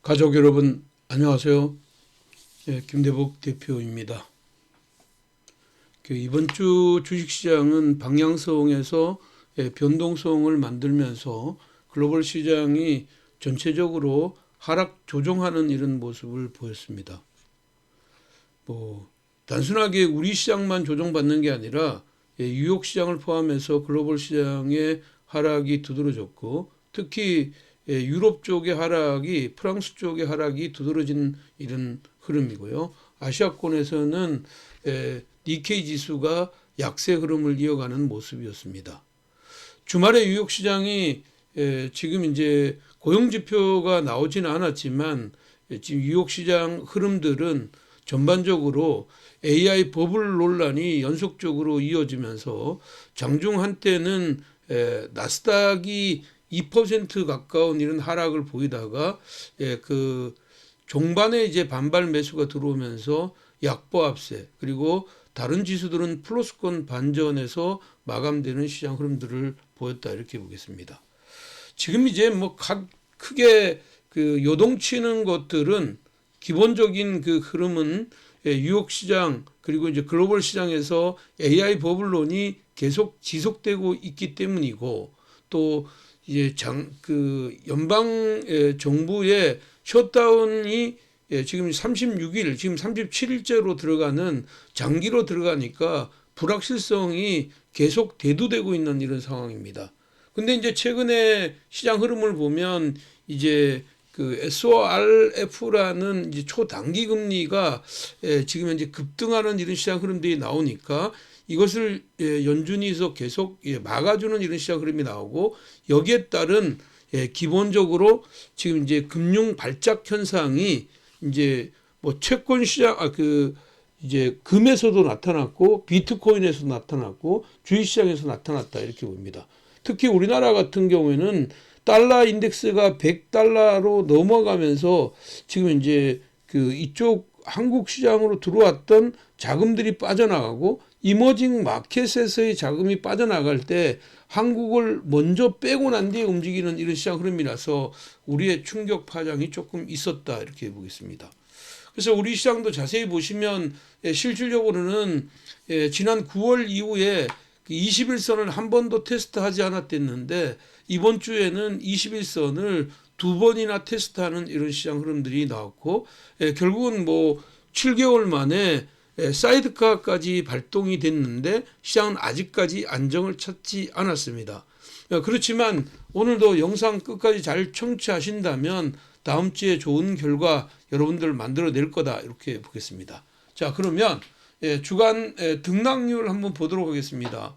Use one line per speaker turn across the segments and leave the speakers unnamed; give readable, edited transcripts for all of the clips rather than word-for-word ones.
가족 여러분 안녕하세요. 김대복 대표입니다. 이번 주 주식시장은 방향성에서 변동성을 만들면서 글로벌 시장이 전체적으로 하락 조정하는 이런 모습을 보였습니다. 단순하게 우리 시장만 조정받는 게 아니라 뉴욕 시장을 포함해서 글로벌 시장의 하락이 두드러졌고, 특히 유럽 쪽의 하락이, 프랑스 쪽의 하락이 두드러진 이런 흐름이고요. 아시아권에서는 니케이 지수가 약세 흐름을 이어가는 모습이었습니다. 주말에 뉴욕 시장이 지금 이제 고용 지표가 나오지는 않았지만 지금 뉴욕 시장 흐름들은 전반적으로 AI 버블 논란이 연속적으로 이어지면서 장중 한때는 나스닥이 2% 가까운 이런 하락을 보이다가 그 종반에 이제 반발 매수가 들어오면서 약보합세, 그리고 다른 지수들은 플러스권 반전에서 마감되는 시장 흐름들을 보였다, 이렇게 보겠습니다. 지금 이제 크게 요동치는 것들은, 기본적인 흐름은 뉴욕 시장 그리고 이제 글로벌 시장에서 AI 버블론이 계속 지속되고 있기 때문이고, 또 이제 연방 정부의 셧다운이 지금 36일, 지금 37일째로 들어가는 장기로 들어가니까 불확실성이 계속 대두되고 있는 이런 상황입니다. 근데 이제 최근에 시장 흐름을 보면 이제 SORF라는 이제 초단기 금리가 지금 현재 급등하는 이런 시장 흐름들이 나오니까 이것을 연준이서 계속 막아주는 이런 시장 흐름이 나오고, 여기에 따른 기본적으로 지금 이제 금융 발작 현상이 이제 채권 시장, 이제 금에서도 나타났고 비트코인에서 나타났고 주식시장에서 나타났다, 이렇게 봅니다. 특히 우리나라 같은 경우에는 달러 인덱스가 100달러로 넘어가면서 지금 이제 이쪽 한국 시장으로 들어왔던 자금들이 빠져나가고, 이머징 마켓에서의 자금이 빠져나갈 때 한국을 먼저 빼고 난 뒤에 움직이는 이런 시장 흐름이라서 우리의 충격 파장이 조금 있었다, 이렇게 보겠습니다. 그래서 우리 시장도 자세히 보시면 실질적으로는 지난 9월 이후에 21선을 한 번도 테스트하지 않았댔는데, 이번 주에는 21선을 두 번이나 테스트하는 이런 시장 흐름들이 나왔고, 결국은 7개월 만에 사이드카까지 발동이 됐는데 시장은 아직까지 안정을 찾지 않았습니다. 그렇지만 오늘도 영상 끝까지 잘 청취하신다면 다음 주에 좋은 결과 여러분들 만들어낼 거다, 이렇게 보겠습니다. 자, 그러면 주간 등락률 한번 보도록 하겠습니다.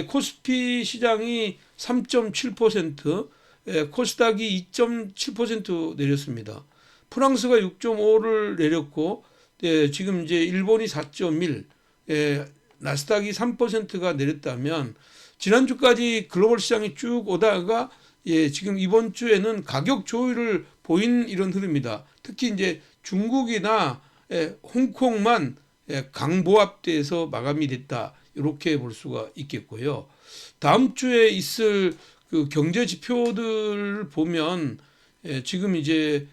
코스피 시장이 3.7%, 코스닥이 2.7% 내렸습니다. 프랑스가 6.5를 내렸고, 지금 이제 일본이 4.1, 나스닥이 3%가 내렸다면, 지난주까지 글로벌 시장이 쭉 오다가 지금 이번 주에는 가격 조율을 보인 이런 흐름입니다. 특히 이제 중국이나 홍콩만 강보합돼서 마감이 됐다, 이렇게 볼 수가 있겠고요. 다음 주에 있을 경제 지표들 보면 지금 이제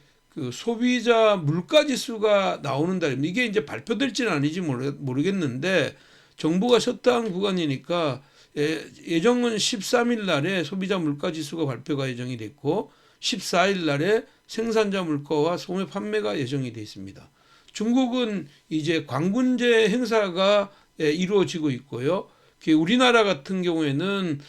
소비자 물가 지수가 나오는 달입니다. 이게 이제 발표될지는 아닌지 모르겠는데, 정부가 셧다운 구간이니까 예정은 13일 날에 소비자 물가 지수가 발표가 예정이 됐고, 14일 날에 생산자 물가와 소매 판매가 예정이 되어 있습니다. 중국은 이제 광군제 행사가 이루어지고 있고요. 우리나라 같은 경우에는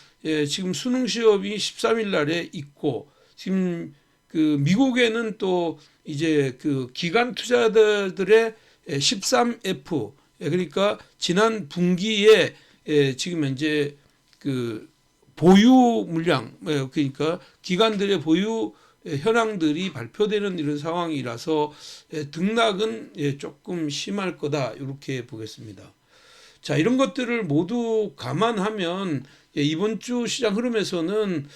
지금 수능 시험이 13일 날에 있고, 지금 미국에는 또 이제 기관 투자자들의 13F, 그러니까 지난 분기에 지금 현재 보유 물량, 그러니까 기관들의 보유 현황들이 발표되는 이런 상황이라서 등락은 조금 심할 거다, 이렇게 보겠습니다. 자, 이런 것들을 모두 감안하면 이번 주 시장 흐름에서는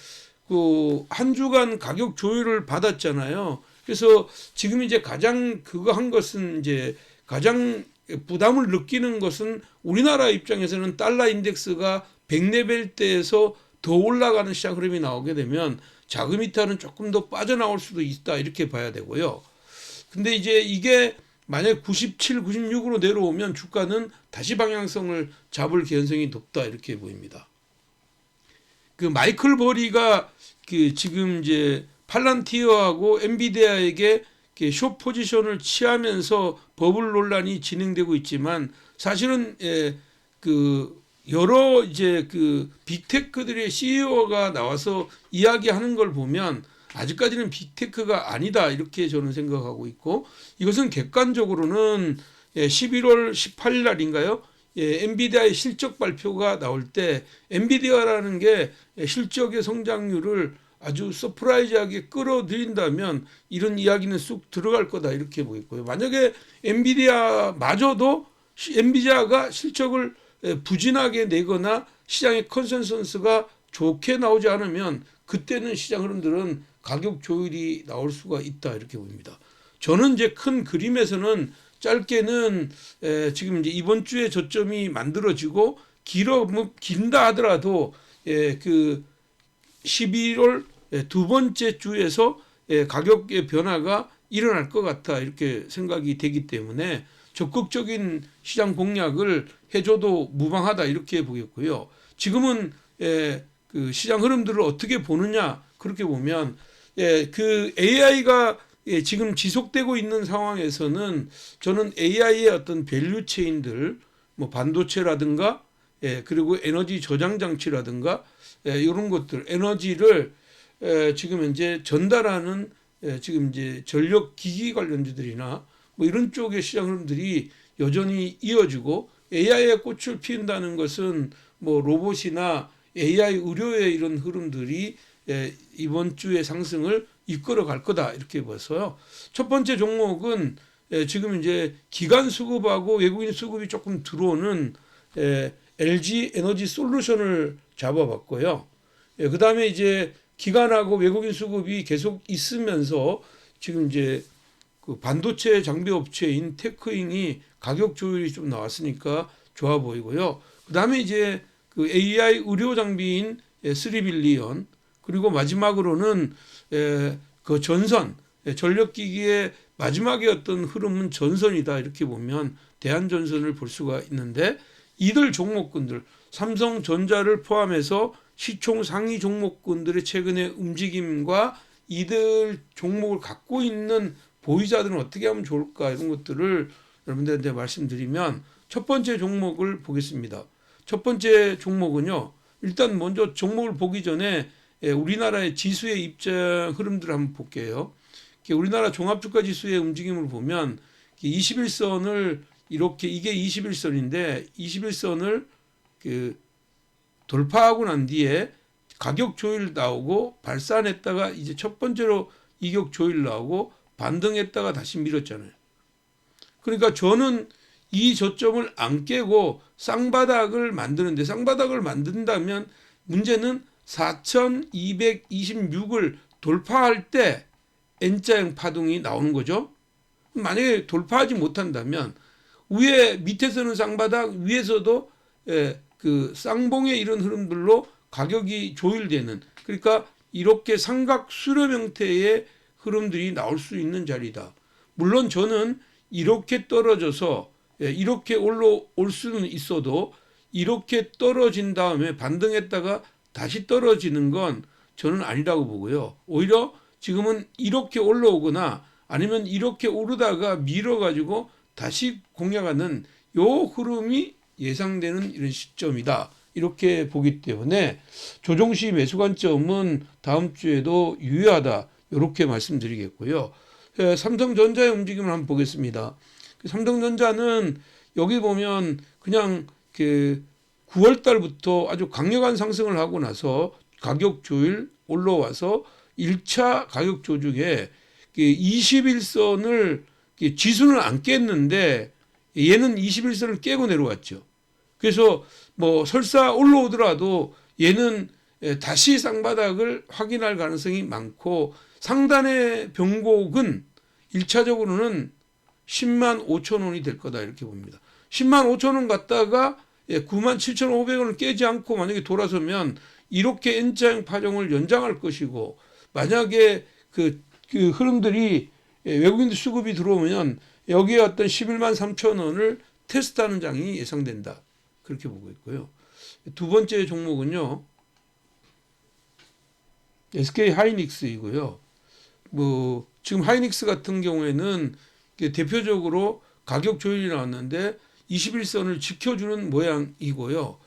한 주간 가격 조율을 받았잖아요. 그래서 지금 이제 가장 한 것은, 이제 가장 부담을 느끼는 것은, 우리나라 입장에서는 달러 인덱스가 100레벨대에서 더 올라가는 시장 흐름이 나오게 되면 자금 이탈은 조금 더 빠져나올 수도 있다, 이렇게 봐야 되고요. 근데 이제 이게 만약 97, 96으로 내려오면 주가는 다시 방향성을 잡을 개연성이 높다 이렇게 보입니다. 그 마이클 버리가 그 지금 이제 팔란티어하고 엔비디아에게 숏 포지션을 취하면서 버블 논란이 진행되고 있지만 사실은 그 여러 이제 그 빅테크들의 CEO가 나와서 이야기하는 걸 보면 아직까지는 빅테크가 아니다 이렇게 저는 생각하고 있고, 이것은 객관적으로는 11월 18일 날인가요? 엔비디아의 실적 발표가 나올 때 엔비디아라는 게 실적의 성장률을 아주 서프라이즈하게 끌어들인다면 이런 이야기는 쑥 들어갈 거다 이렇게 보이고요. 만약에 엔비디아마저도 엔비디아가 실적을 부진하게 내거나 시장의 컨센서스가 좋게 나오지 않으면 그때는 시장 흐름들은 가격 조율이 나올 수가 있다 이렇게 봅니다. 저는 이제 큰 그림에서는 짧게는 지금 이제 이번 주에 저점이 만들어지고 긴다 하더라도 그 11월 두 번째 주에서 가격의 변화가 일어날 것 같아 이렇게 생각이 되기 때문에 적극적인 시장 공략을 해줘도 무방하다 이렇게 보겠고요. 지금은 그 시장 흐름들을 어떻게 보느냐 그렇게 보면 그 AI가 지금 지속되고 있는 상황에서는 저는 AI의 어떤 밸류 체인들 뭐 반도체라든가 그리고 에너지 저장 장치라든가 이런 것들 에너지를 지금 현재 전달하는 지금 이제 전력 기기 관련주들이나 뭐 이런 쪽의 시장 흐름들이 여전히 이어지고, AI에 꽃을 피운다는 것은 뭐 로봇이나 AI 의료의 이런 흐름들이 이번 주의 상승을 이끌어 갈 거다 이렇게 봐서요. 첫 번째 종목은 지금 이제 기관 수급하고 외국인 수급이 조금 들어오는 LG 에너지 솔루션을 잡아봤고요. 그 다음에 이제 기관하고 외국인 수급이 계속 있으면서 지금 이제 그 반도체 장비 업체인 테크인이 가격 조율이 좀 나왔으니까 좋아 보이고요. 그 다음에 이제 그 AI 의료 장비인 3빌리언, 그리고 마지막으로는 그 전선, 전력기기의 마지막에 어떤 흐름은 전선이다 이렇게 보면 대한전선을 볼 수가 있는데, 이들 종목군들 삼성전자를 포함해서 시총 상위 종목군들의 최근의 움직임과 이들 종목을 갖고 있는 보유자들은 어떻게 하면 좋을까 이런 것들을 여러분들한테 말씀드리면, 첫 번째 종목을 보겠습니다. 첫 번째 종목은요, 일단 먼저 종목을 보기 전에 우리나라의 지수의 입장 흐름들을 한번 볼게요. 우리나라 종합주가지수의 움직임을 보면 21선을 이렇게, 이게 21선인데 21선을 그 돌파하고 난 뒤에 가격 조일 나오고 발산했다가 이제 첫 번째로 이격 조일 나오고 반등했다가 다시 밀었잖아요. 그러니까 저는 이 저점을 안 깨고 쌍바닥을 만드는데, 쌍바닥을 만든다면 문제는 4226을 돌파할 때 N자형 파동이 나오는 거죠. 만약에 돌파하지 못한다면 위에 밑에서는 쌍바닥, 위에서도 그 쌍봉의 이런 흐름들로 가격이 조율되는, 그러니까 이렇게 삼각 수렴 형태의 흐름들이 나올 수 있는 자리다. 물론 저는 이렇게 떨어져서 이렇게 올라올 수는 있어도 이렇게 떨어진 다음에 반등했다가 다시 떨어지는 건 저는 아니라고 보고요. 오히려 지금은 이렇게 올라오거나 아니면 이렇게 오르다가 밀어가지고 다시 공략하는 요 흐름이 예상되는 이런 시점이다 이렇게 보기 때문에 조정시 매수 관점은 다음 주에도 유효하다 이렇게 말씀드리겠고요. 삼성전자의 움직임을 한번 보겠습니다. 삼성전자는 여기 보면 그냥 그 9월 달부터 아주 강력한 상승을 하고 나서 가격 조율 올라와서 1차 가격 조정에 21선을 지수는 안 깼는데 얘는 21선을 깨고 내려왔죠. 그래서 뭐 설사 올라오더라도 얘는 다시 쌍바닥을 확인할 가능성이 많고, 상단의 변곡은 1차적으로는 10만 5천 원이 될 거다 이렇게 봅니다. 10만 5천 원 갔다가 9만 7,500원을 깨지 않고 만약에 돌아서면 이렇게 N자형 파동을 연장할 것이고, 만약에 그 흐름들이 외국인 수급이 들어오면 여기에 어떤 11만 3천 원을 테스트하는 장이 예상된다. 그렇게 보고 있고요. 두 번째 종목은요. SK 하이닉스이고요. 뭐 지금 하이닉스 같은 경우에는 대표적으로 가격 조율이 나왔는데 21선을 지켜주는 모양이고요.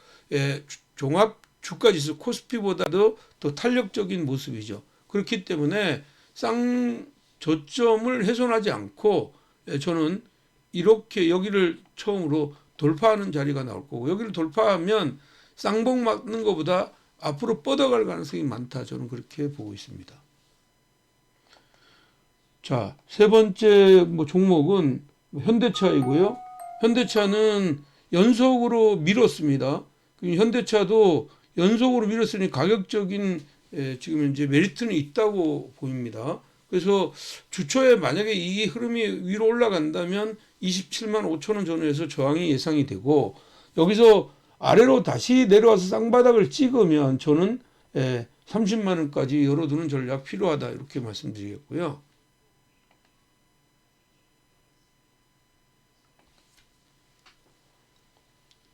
종합 주가지수 코스피보다도 더 탄력적인 모습이죠. 그렇기 때문에 저점을 훼손하지 않고 저는 이렇게 여기를 처음으로 돌파하는 자리가 나올 거고, 여기를 돌파하면 쌍봉 맞는 것보다 앞으로 뻗어갈 가능성이 많다. 저는 그렇게 보고 있습니다. 자, 세 번째 종목은 현대차이고요. 현대차는 연속으로 밀었습니다. 현대차도 연속으로 밀었으니 가격적인 지금 이제 메리트는 있다고 보입니다. 그래서 주초에 만약에 이 흐름이 위로 올라간다면 27만 5천 원 전후에서 저항이 예상이 되고, 여기서 아래로 다시 내려와서 쌍바닥을 찍으면 저는 30만 원까지 열어두는 전략 필요하다, 이렇게 말씀드리겠고요.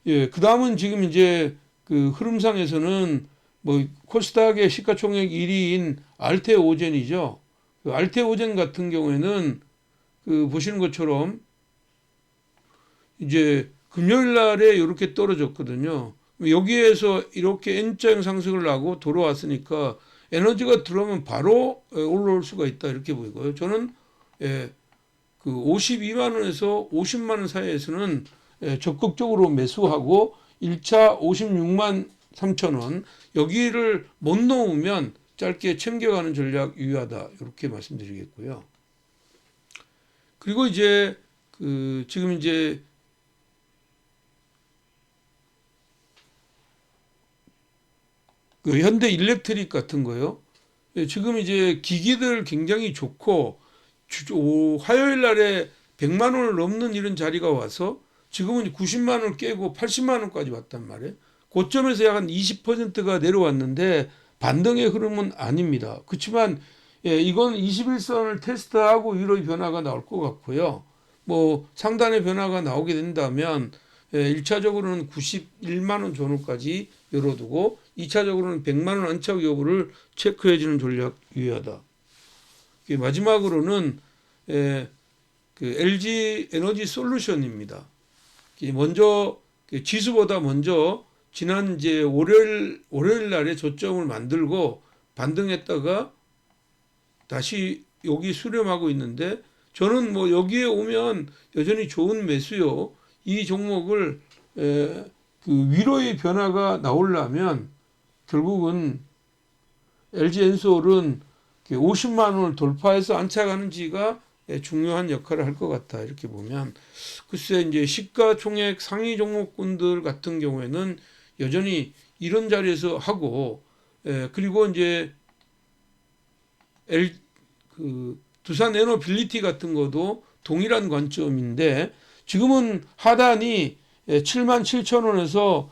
그 다음은 지금 이제 그 흐름상에서는 뭐 코스닥의 시가총액 1위인 알테오젠이죠. 그 알테오젠 같은 경우에는 그 보시는 것처럼 이제 금요일 날에 이렇게 떨어졌거든요. 여기에서 이렇게 N자형 상승을 하고 돌아왔으니까 에너지가 들어오면 바로 올라올 수가 있다, 이렇게 보이고요. 저는 그 52만 원에서 50만 원 사이에서는 적극적으로 매수하고 1차 56만 3천 원 여기를 못 놓으면 짧게 챙겨가는 전략 유효하다, 이렇게 말씀드리겠고요. 그리고 이제 그 지금 이제 그 현대 일렉트릭 같은 거요. 지금 이제 기기들 굉장히 좋고 화요일 날에 100만 원을 넘는 이런 자리가 와서 지금은 90만 원을 깨고 80만 원까지 왔단 말이에요. 고점에서 약 한 20%가 내려왔는데 반등의 흐름은 아닙니다. 그렇지만 이건 21선을 테스트하고 위로의 변화가 나올 것 같고요. 뭐 상단의 변화가 나오게 된다면 1차적으로는 91만 원 전후까지 열어두고 2차적으로는 100만 원 안착 여부를 체크해 주는 전략 유효하다. 마지막으로는 그 LG 에너지 솔루션입니다. 먼저 지수보다 먼저 지난 이제 월요일 날에 저점을 만들고 반등했다가 다시 여기 수렴하고 있는데, 저는 뭐 여기에 오면 여전히 좋은 매수요. 이 종목을 그 위로의 변화가 나오려면 결국은 LG 엔솔은 50만 원을 돌파해서 안착하는지가 중요한 역할을 할 것 같다, 이렇게 보면. 글쎄 이제 시가총액 상위 종목군들 같은 경우에는 여전히 이런 자리에서 하고, 그리고 이제 그 두산 에너빌리티 같은 것도 동일한 관점인데, 지금은 하단이 7만 7천 원에서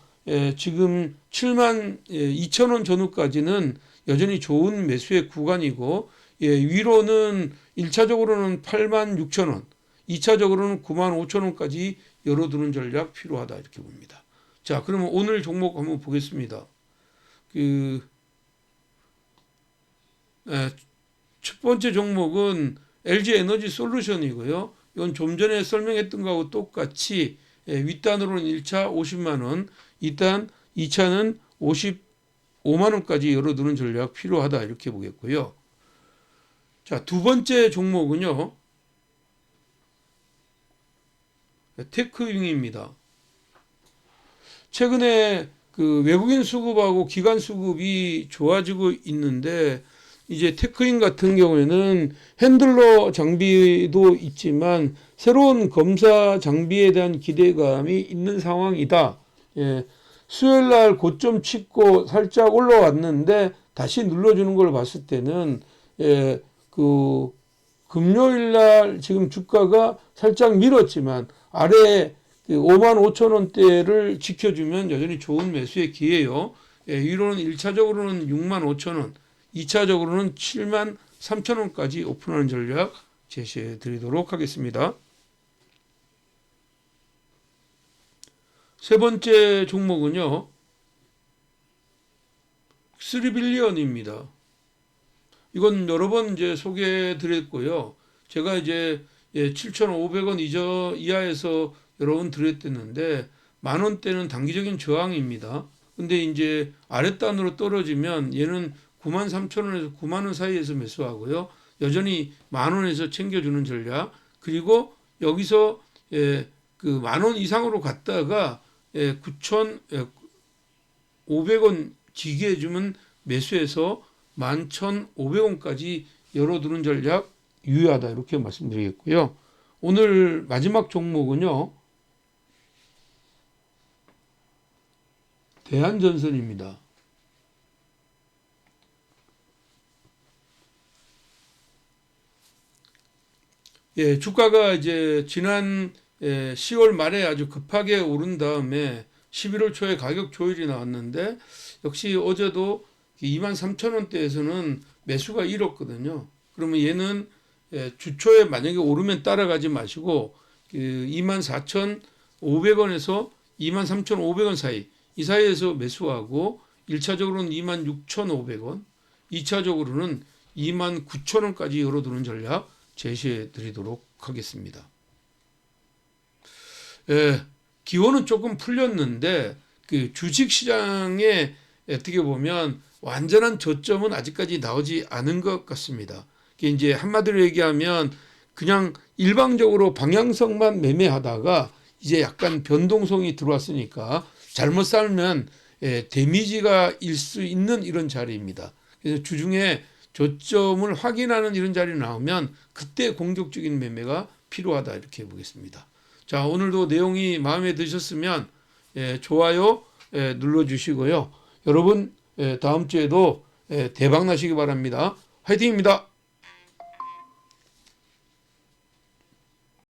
지금 7만 2천 원 전후까지는 여전히 좋은 매수의 구간이고, 위로는 1차적으로는 8만 6천 원, 2차적으로는 9만 5천 원까지 열어두는 전략 필요하다, 이렇게 봅니다. 자, 그러면 오늘 종목 한번 보겠습니다. 첫 번째 종목은 LG 에너지 솔루션이고요. 이건 좀 전에 설명했던 거하고 똑같이 윗단으로는 1차 50만 원, 2차는 55만 원까지 열어두는 전략 필요하다, 이렇게 보겠고요. 자, 두 번째 종목은요, 테크윙입니다. 최근에 그 외국인 수급하고 기관 수급이 좋아지고 있는데, 이제 테크윙 같은 경우에는 핸들러 장비도 있지만 새로운 검사 장비에 대한 기대감이 있는 상황이다. 수요일 날 고점 찍고 살짝 올라왔는데 다시 눌러주는 걸 봤을 때는 그 금요일 날 지금 주가가 살짝 밀었지만 아래 5만 5천 원대를 지켜주면 여전히 좋은 매수의 기회요. 위로는 1차적으로는 6만 5천 원, 2차적으로는 7만 3천 원까지 오픈하는 전략 제시해 드리도록 하겠습니다. 세 번째 종목은요, 3빌리언입니다. 이건 여러 번 이제 소개해 드렸고요. 제가 이제 7,500원 이하에서 여러 번 드렸댔는데, 만 원대는 단기적인 저항입니다. 근데 이제 아랫단으로 떨어지면 얘는 93,000원에서 9만 원 사이에서 매수하고요. 여전히 만 원에서 챙겨주는 전략. 그리고 여기서 그 만 원 이상으로 갔다가 9,500원 지게 해주면 매수해서 11,500원까지 열어두는 전략 유효하다, 이렇게 말씀드리겠고요. 오늘 마지막 종목은요, 대한전선입니다. 주가가 이제 지난 10월 말에 아주 급하게 오른 다음에 11월 초에 가격 조율이 나왔는데, 역시 어제도 23,000원대에서는 매수가 일었거든요. 그러면 얘는 주초에 만약에 오르면 따라가지 마시고 24,500원에서 23,500원 사이, 이 사이에서 매수하고 1차적으로는 26,500원, 2차적으로는 29,000원까지 열어두는 전략 제시해 드리도록 하겠습니다. 기온은 조금 풀렸는데 그 주식시장에 어떻게 보면 완전한 저점은 아직까지 나오지 않은 것 같습니다. 이제 한마디로 얘기하면 그냥 일방적으로 방향성만 매매하다가 이제 약간 변동성이 들어왔으니까 잘못 살면 데미지가 일 수 있는 이런 자리입니다. 그래서 주중에 저점을 확인하는 이런 자리 나오면 그때 공격적인 매매가 필요하다, 이렇게 보겠습니다. 자, 오늘도 내용이 마음에 드셨으면 좋아요 눌러주시고요. 여러분 다음 주에도 대박 나시기 바랍니다. 화이팅입니다.